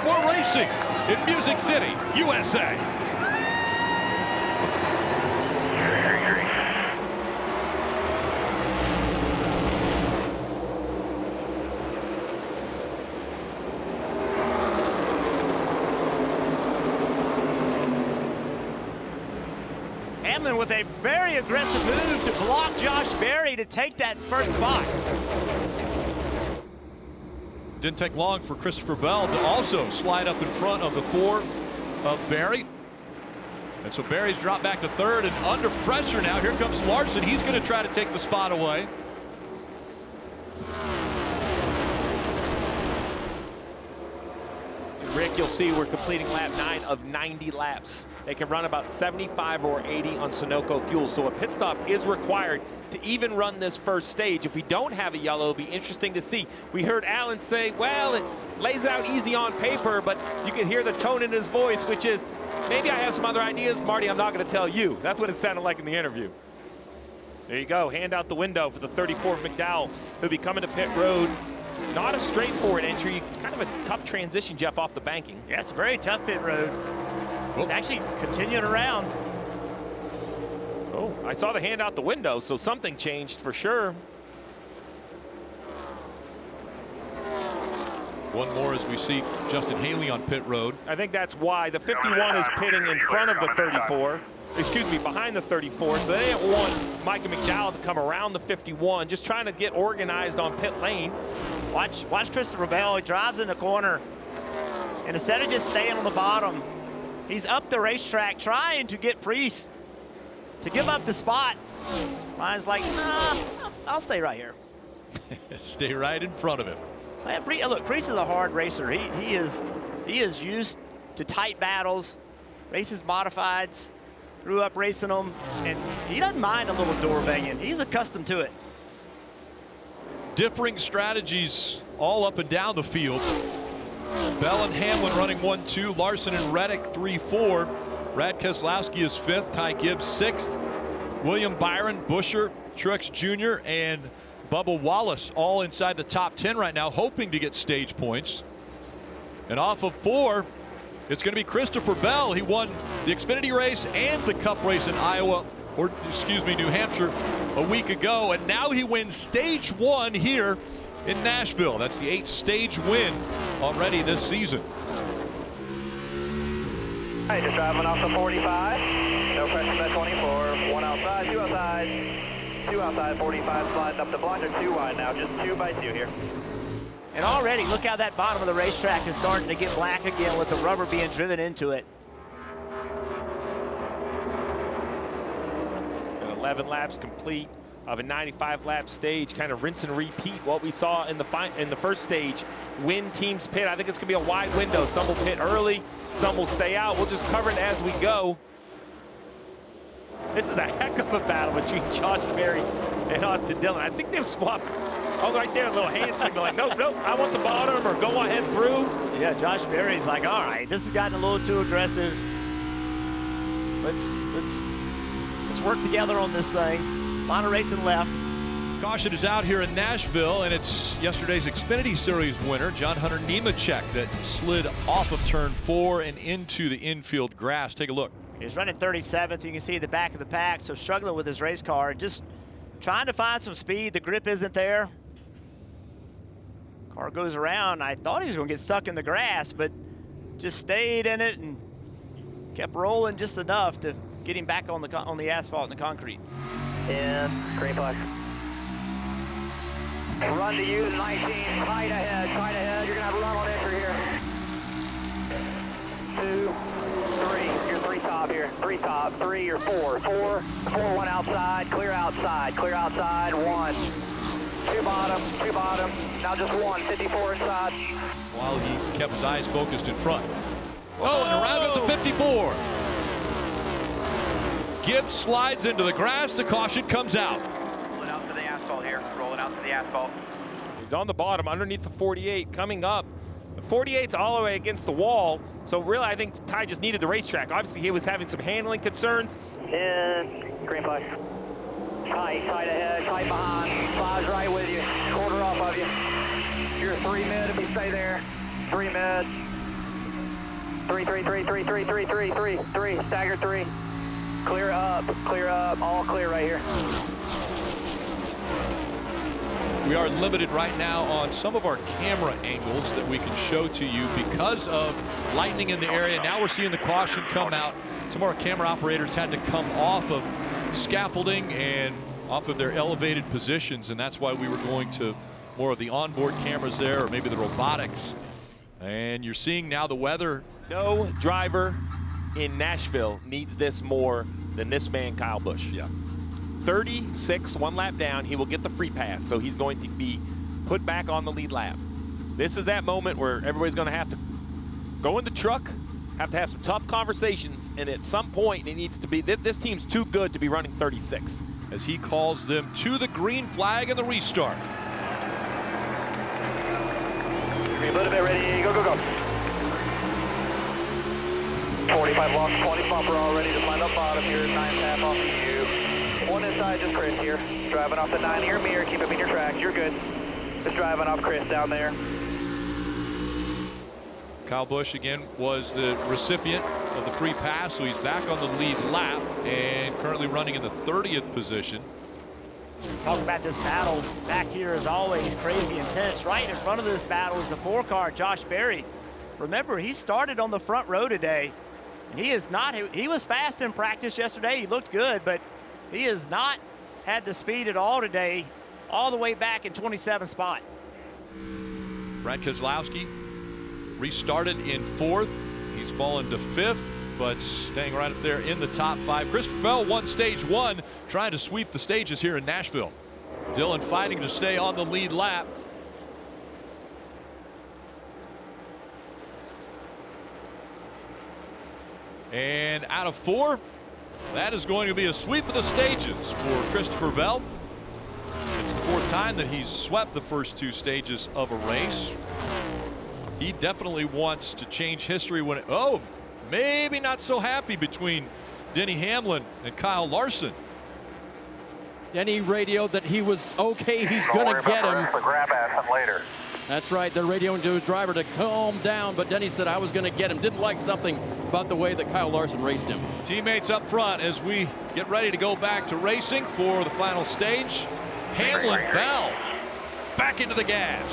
We're racing in Music City, USA. Hamlin with a very aggressive move to block Josh Berry to take that first spot. Didn't take long for Christopher Bell to also slide up in front of the 4 of Berry. And so Berry's dropped back to 3rd and under pressure now. Here comes Larson. He's going to try to take the spot away. Rick, you'll see we're completing lap 9 of 90 laps. They can run about 75 or 80 on Sunoco fuel, so a pit stop is required to even run this first stage. If we don't have a yellow, it'll be interesting to see. We heard Alan say, well, it lays out easy on paper, but you can hear the tone in his voice, which is, maybe I have some other ideas. Marty, I'm not going to tell you. That's what it sounded like in the interview. There you go, hand out the window for the 34 McDowell, who'll be coming to pit road. Not a straightforward entry. It's kind of a tough transition, Jeff, off the banking. Yeah, it's a very tough pit road. It's actually continuing around. Oh, I saw the hand out the window, so something changed for sure. One more as we see Justin Haley on pit road. I think that's why the 51 is pitting in front of the 34. Excuse me, behind the 34. So they didn't want Micah McDowell to come around the 51, just trying to get organized on pit lane. Watch Christopher Bell. He drives in the corner. And instead of just staying on the bottom, he's up the racetrack trying to get Priest to give up the spot. Ryan's like, nah, I'll stay right here. Stay right in front of him. Man, look, Priest is a hard racer. He is used to tight battles, races modifieds, grew up racing them, and he doesn't mind a little door banging. He's accustomed to it. Differing strategies all up and down the field. Bell and Hamlin running 1-2. Larson and Reddick 3-4. Brad Keselowski is 5th. Ty Gibbs 6th. William Byron, Buescher, Truex Jr., and Bubba Wallace all inside the top 10 right now, hoping to get stage points. And off of 4, it's going to be Christopher Bell. He won the Xfinity race and the Cup race in Iowa, or excuse me, New Hampshire a week ago. And now he wins stage 1 here in Nashville. That's the 8th stage win already this season. Hey, just driving off the 45. No pressure at 24. 1 outside, 2 outside. 2 outside, 45 sliding up the blind. They're 2 wide now, just 2 by 2 here. And already, look how that bottom of the racetrack is starting to get black again with the rubber being driven into it. And 11 laps complete of a 95-lap stage, kind of rinse and repeat what we saw in the first stage. When teams pit, I think it's going to be a wide window. Some will pit early, some will stay out. We'll just cover it as we go. This is a heck of a battle between Josh Berry and Austin Dillon. I think they've swapped. Oh, right there, a little hand signal like, nope, I want the bottom, or go ahead through. Yeah, Josh Berry's like, all right, this has gotten a little too aggressive. Let's work together on this thing. A lot of racing left. Caution is out here in Nashville, and it's yesterday's Xfinity Series winner, John Hunter Nemechek, that slid off of turn 4 and into the infield grass. Take a look. He's running 37th. You can see the back of the pack, so struggling with his race car. Just trying to find some speed. The grip isn't there. Car goes around. I thought he was going to get stuck in the grass, but just stayed in it and kept rolling just enough to get him back on the asphalt and the concrete. And green flag. Run to you, 19, tight ahead. You're going to have a run on entry here. 2, 3, you're 3 top here. 3 top, 3, you're 4. 4, 1 outside, clear outside, 1. 2 bottom, now just 1, 54 inside. While he kept his eyes focused in front. Oh, and around goes the 54. Gibbs slides into the grass. The caution comes out. Rolling out to the asphalt here, rolling out to the asphalt. He's on the bottom underneath the 48 coming up. The 48's all the way against the wall. So really, I think Ty just needed the racetrack. Obviously, he was having some handling concerns. And green flag. Tight ahead, tight behind. Slides right with you. Quarter off of you. You're 3 mid if you stay there. 3 mid. Three, stagger 3. Clear up, all clear right here. We are limited right now on some of our camera angles that we can show to you because of lightning in the area. Now we're seeing the caution come out. Some of our camera operators had to come off of scaffolding and off of their elevated positions, and that's why we were going to more of the onboard cameras there, or maybe the robotics. And you're seeing now the weather. No driver in Nashville needs this more than this man, Kyle Busch. Yeah. 36, 1 lap down, he will get the free pass, so he's going to be put back on the lead lap. This is that moment where everybody's going to have to go in the truck, have to have some tough conversations, and at some point it needs to be, this team's too good to be running 36th. As he calls them to the green flag and the restart. Green, a little bit ready, go, go, go. 45 long, 20 bumper all ready to find up bottom here, 9.5 off of you. One inside, just Chris here. Driving off the 9 of your mirror, keep him in your tracks, you're good. Just driving off Chris down there. Kyle Busch again was the recipient of the free pass, so he's back on the lead lap and currently running in the 30th position. Talk about this battle back here is always crazy intense. Right in front of this battle is the 4-car, Josh Berry. Remember, he started on the front row today. And he is not, he was fast in practice yesterday. He looked good, but he has not had the speed at all today, all the way back in 27th spot. Brad Keselowski restarted in 4th. He's fallen to 5th, but staying right up there in the top 5. Christopher Bell won stage 1, trying to sweep the stages here in Nashville. Dillon fighting to stay on the lead lap. And out of 4, that is going to be a sweep of the stages for Christopher Bell. It's the 4th time that he's swept the first 2 stages of a race. He definitely wants to change history when maybe not so happy between Denny Hamlin and Kyle Larson. Denny radioed that he was okay, he's going to get him. Grab at him later. That's right, they're radioing to his driver to calm down, but Denny said I was going to get him. Didn't like something about the way that Kyle Larson raced him. Teammates up front as we get ready to go back to racing for the final stage. Hamlin, Bell, back into the gas.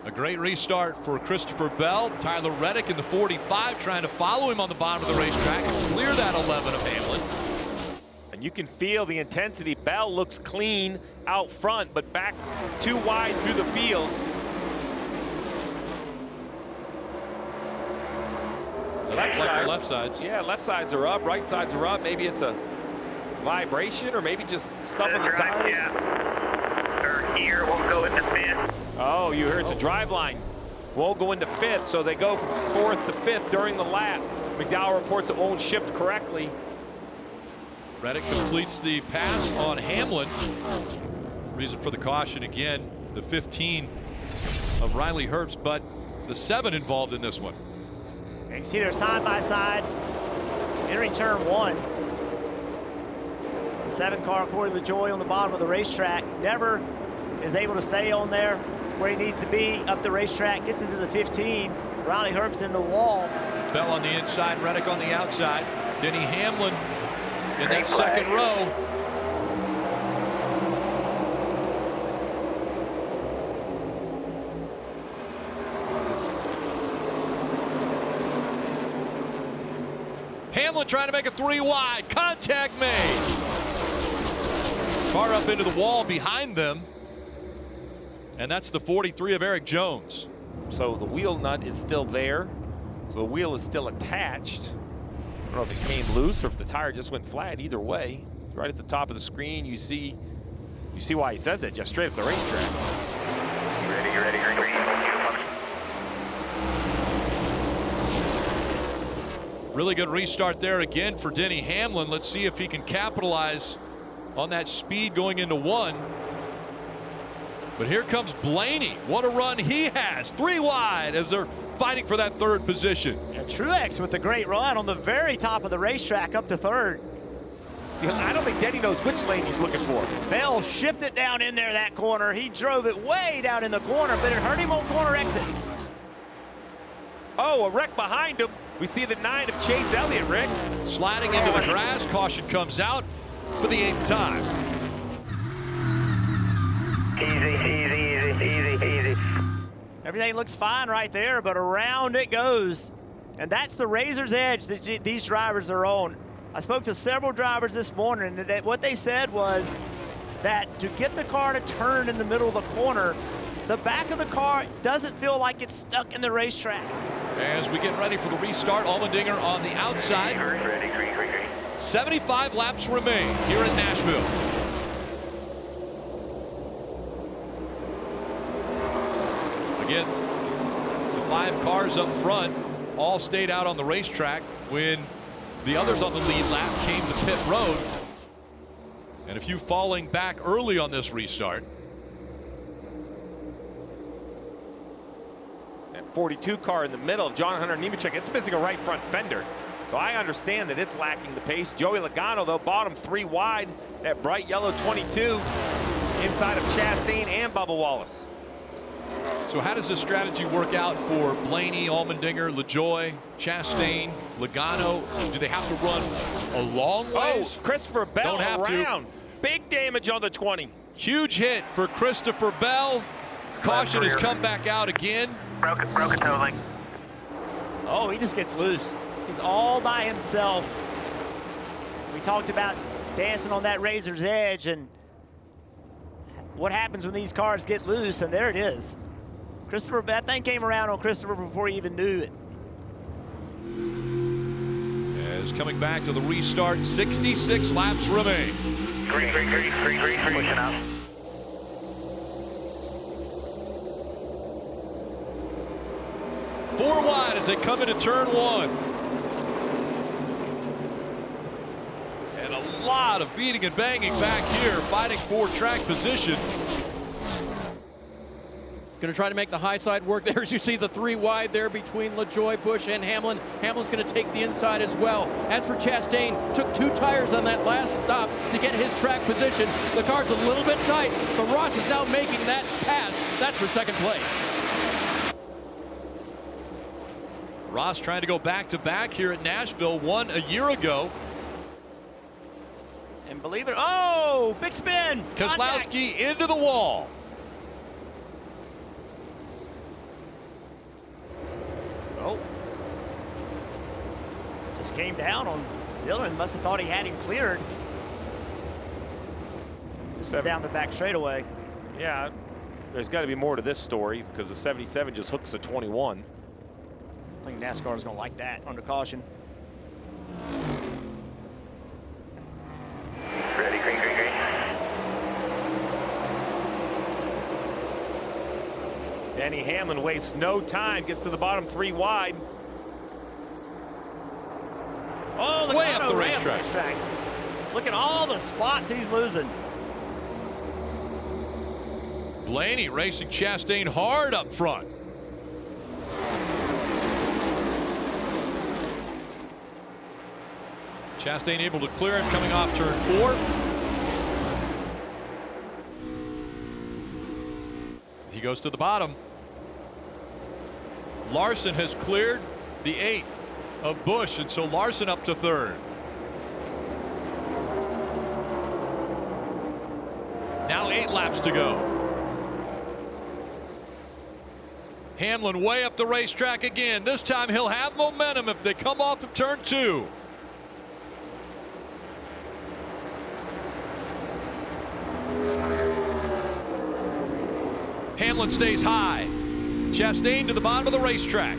A great restart for Christopher Bell. Tyler Reddick in the 45 trying to follow him on the bottom of the racetrack and clear that 11 of Hamlin. And you can feel the intensity. Bell looks clean out front, but back too wide through the field. Left sides. Yeah, left sides are up, right sides are up. Maybe it's a vibration or maybe just stuff on the tires. Third here, we'll go into 5th. Oh, you heard the drive line. Won't go into 5th, so they go from 4th to 5th during the lap. McDowell reports it won't shift correctly. Reddick completes the pass on Hamlin. Reason for the caution again, the 15 of Riley Herbst, but the 7 involved in this one. You can see they're side by side entering turn 1. The 7-car, Corey LaJoie, on the bottom of the racetrack, never is able to stay on there where he needs to be up the racetrack, gets into the 15. Riley Herbst in the wall. Bell on the inside, Reddick on the outside. Denny Hamlin in that second row. Hamlin trying to make a 3 wide. Contact made. Far up into the wall behind them. And that's the 43 of Eric Jones. So the wheel nut is still there. So the wheel is still attached. I don't know if it came loose or if the tire just went flat. Either way, right at the top of the screen, you see why he says it, just straight at the racetrack. You ready, green. Really good restart there again for Denny Hamlin. Let's see if he can capitalize on that speed going into 1. But here comes Blaney. What a run he has. 3 wide as they're fighting for that 3rd position. And Truex with a great run on the very top of the racetrack up to 3rd. I don't think Denny knows which lane he's looking for. Bell shifted down in there that corner. He drove it way down in the corner, but it hurt him on corner exit. Oh, a wreck behind him. We see the 9 of Chase Elliott, Rick. Sliding into the grass. Caution comes out for the 8th time. Easy. Everything looks fine right there, but around it goes. And that's the razor's edge that these drivers are on. I spoke to several drivers this morning, and what they said was that to get the car to turn in the middle of the corner, the back of the car doesn't feel like it's stuck in the racetrack. As we get ready for the restart, Allmendinger on the outside. Ready, green. 75 laps remain here in Nashville. Again, the 5 cars up front all stayed out on the racetrack when the others on the lead lap came to pit road. And a few falling back early on this restart. That 42 car in the middle of John Hunter Nemechek, it's missing a right front fender. So I understand that it's lacking the pace. Joey Logano, though, bottom 3 wide. That bright yellow 22 inside of Chastain and Bubba Wallace. So how does this strategy work out for Blaney, Allmendinger, LaJoie, Chastain, Logano? Do they have to run a long ways? Oh, Christopher Bell Don't have around. to. Big damage on the 20. Huge hit for Christopher Bell. Caution has come back out again. Broken toe link. Oh, he just gets loose. He's all by himself. We talked about dancing on that razor's edge and what happens when these cars get loose, and there it is. Christopher, that thing came around on Christopher before he even knew it. As coming back to the restart, 66 laps remain. Green. Pushing out. Four wide as they come into turn 1. And a lot of beating and banging back here, fighting for track position. Going to try to make the high side work there as you see the 3 wide there between LaJoie, Busch, and Hamlin. Hamlin's going to take the inside as well. As for Chastain, took 2 tires on that last stop to get his track position. The car's a little bit tight, but Ross is now making that pass. That's for second place. Ross trying to go back-to-back here at Nashville, won a year ago. And believe it, oh, big spin. Keselowski into the wall. Oh. Just came down on Dillon. Must have thought he had him cleared. Down the back straightaway. Yeah, there's got to be more to this story because the 77 just hooks a 21. I think NASCAR is going to like that under caution. Ready, green. Denny Hamlin wastes no time, gets to the bottom 3 wide. Oh, Way up the racetrack. Look at all the spots he's losing. Blaney racing Chastain hard up front. Chastain able to clear him coming off turn 4. He goes to the bottom. Larson has cleared the 8 of Busch, and so Larson up to 3rd. Now 8 laps to go. Hamlin way up the racetrack again. This time he'll have momentum if they come off of turn 2. Hamlin stays high. Chastain to the bottom of the racetrack.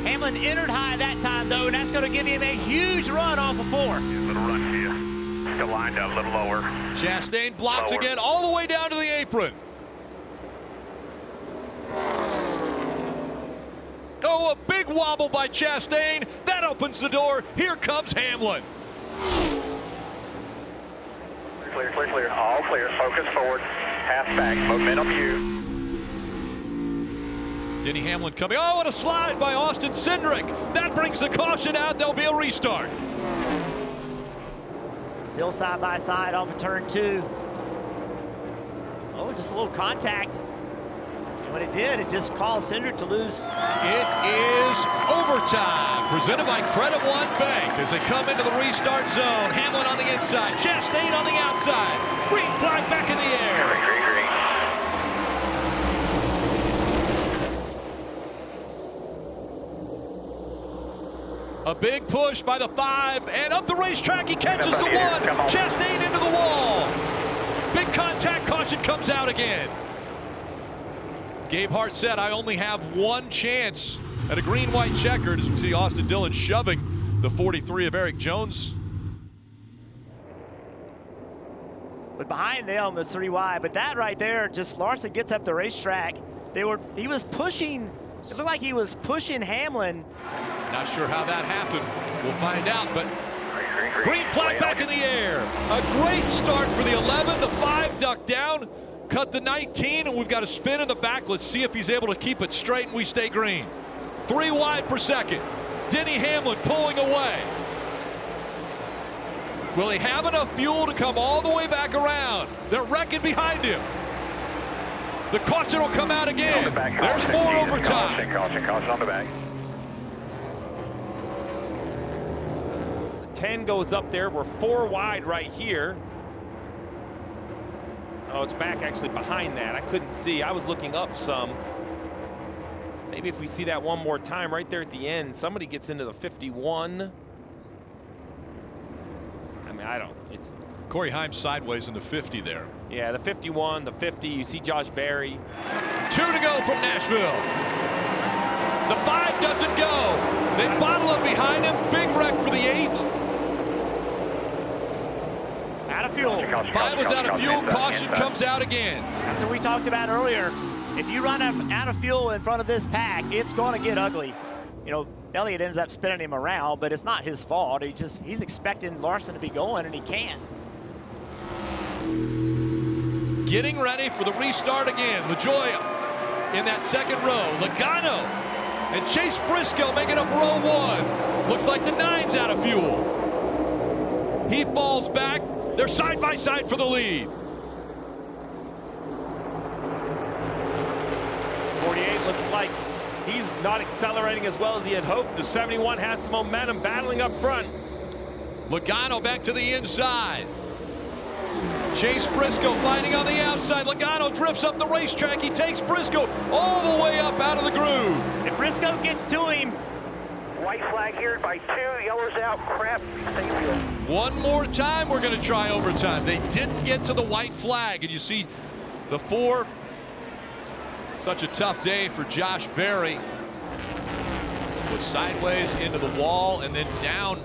Hamlin entered high that time, though, and that's going to give him a huge run off of 4. Little run to you. Still lined up a little lower. Chastain blocks Lower. again all the way down to the apron. Oh, a big wobble by Chastain. That opens the door. Here comes Hamlin. Clear. All clear. Focus forward. Half back. Momentum you. Denny Hamlin coming. Oh, and a slide by Austin Cindric. That brings the caution out. There'll be a restart. Still side by side off of turn 2. Oh, just a little contact. And what it did, it just caused Cindric to lose. It is overtime, presented by Credit One Bank as they come into the restart zone. Hamlin on the inside, Chastain on the outside. Green flag back in the air. A big push by the 5, and up the racetrack, he catches the 1. Chastain into the wall. Big contact, caution comes out again. Gabe Hart said, I only have one chance at a green-white checkered. As we see Austin Dillon shoving the 43 of Eric Jones. But behind them was 3 wide. But that right there, just Larson gets up the racetrack. He was pushing, it looked like he was pushing Hamlin. Not sure how that happened. We'll find out, but green flag back in the air. A great start for the 11. The 5 ducked down, cut the 19, and we've got a spin in the back. Let's see if he's able to keep it straight and we stay green. 3 wide per second. Denny Hamlin pulling away. Will he have enough fuel to come all the way back around? They're wrecking behind him. The caution will come out again. There's more overtime. Caution on the back. 10 goes up there. We're 4 wide right here. Oh, it's back actually behind that. I couldn't see. I was looking up some. Maybe if we see that one more time right there at the end, somebody gets into the 51. I mean, I don't. It's Corey Himes sideways in the 50 there. Yeah, the 51, the 50. You see Josh Berry. 2 to go from Nashville. The 5 doesn't go. They bottle up behind him. Big wreck for the 8. Out of fuel. 5 was out of fuel. Caution comes out again. That's what we talked about earlier. If you run out of fuel in front of this pack, it's going to get ugly. You know, Elliott ends up spinning him around, but it's not his fault. He's expecting Larson to be going, and he can't. Getting ready for the restart again. LaJoie in that second row. Logano and Chase Briscoe making up row 1. Looks like the 9's out of fuel. He falls back. They're side by side for the lead. 48 looks like he's not accelerating as well as he had hoped. The 71 has some momentum battling up front. Logano back to the inside. Chase Briscoe fighting on the outside. Logano drifts up the racetrack. He takes Briscoe all the way up out of the groove. If Briscoe gets to him. White flag here by 2, yellow's out, crap, stay fuel. One more time, we're going to try overtime. They didn't get to the white flag, and you see the 4. Such a tough day for Josh Berry. Was sideways into the wall and then down,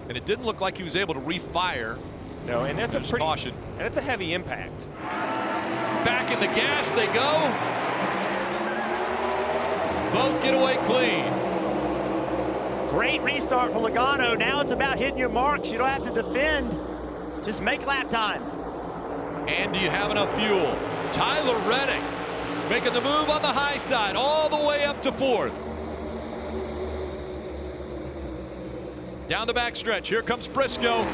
and it didn't look like he was able to refire. No, and that's a pretty caution. And it's a heavy impact. Back in the gas they go. Both get away clean. Great restart for Logano. Now it's about hitting your marks. You don't have to defend. Just make lap time. And do you have enough fuel? Tyler Reddick making the move on the high side all the way up to 4th. Down the backstretch. Here comes Briscoe.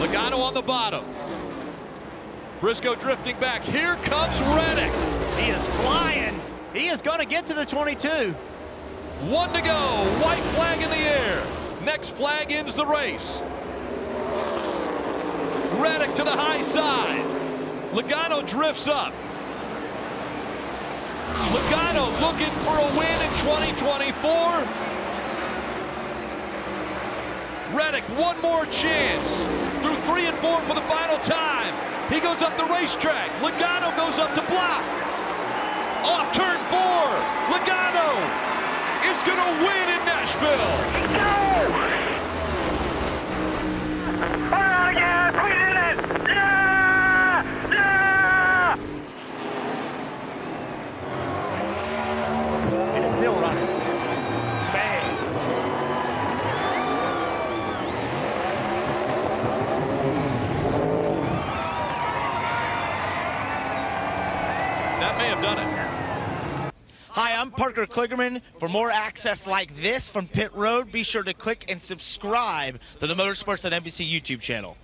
Logano on the bottom. Briscoe drifting back. Here comes Reddick. He is flying. He is going to get to the 22. 1 to go. White flag in the air. Next flag ends the race. Reddick to the high side. Logano drifts up. Logano looking for a win in 2024. Reddick, one more chance. Through 3 and 4 for the final time. He goes up the racetrack. Logano goes up to block. Off turn 4. Logano is going to win in Nashville. All right, yes, we did it! Yeah! Yeah! It is still running. Bang. That may have done it. Hi, I'm Parker Kligerman. For more access like this from Pit Road, be sure to click and subscribe to the Motorsports on NBC YouTube channel.